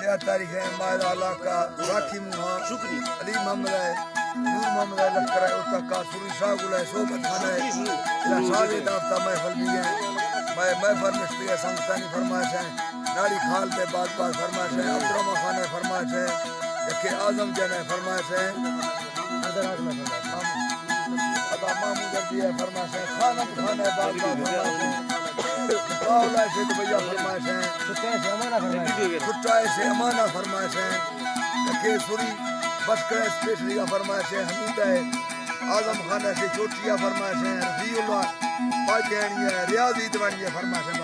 6 तारीख है मायदा इलाका राखी मुहा शुक्री अली मोहम्मद है नूर मोहम्मद है लश्कर है उत्ता का सुरी शाह गुल है सोबत खाना है इला शादी दाफ्ता महफल भी है मैं महफल मिस्त्री है संगतानी फरमाइश है नाड़ी खाल पे बात फरमाइश है अब्दुर्रहमान खान है फरमाइश है जबकि आजम जन है फरमाइश है अदा मामू जल्दी है फरमाइश है खानम खान है बात फरमाइश है बावला से तो भैया फरमाइश है छुट्टाए से अमाना फरमाइश है जबकि सुरी बशकर स्पेशली का फरमाइश है हमीदा है आजम खान से चोटिया फरमाइश है रफीउल्लाह पाजैनी है रियाजी दवानी है फरमाइश है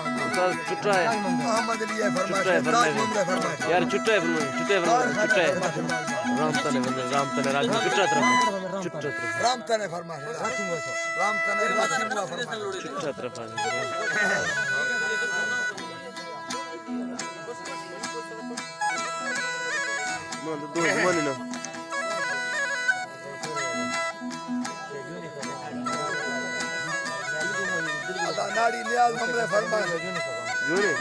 छुट्टा है अहमद अली है फरमाइश है ताज मुंडा फरमाइश यार छुट्टा है राम तने राज छुट्टा तरफ राम तने फरमाइश है राम तने राखी मुआ फरमाइश छुट्टा तरफ मन दो मन ना नाड़ी नियाज हमने फरमाइश जोरे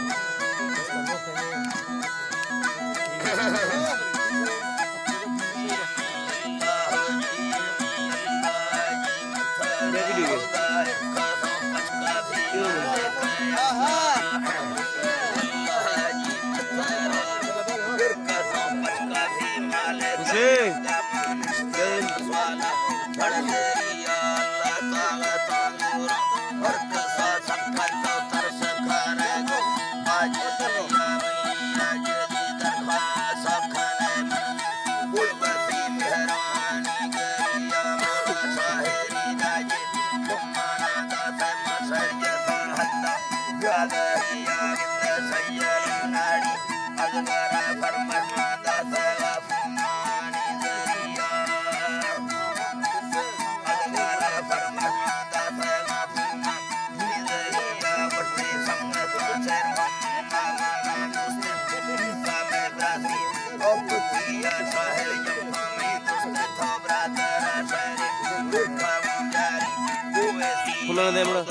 खुला दे बड़ा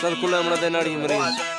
सर खुला बड़ा दे नाड़ी मरीज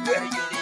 We're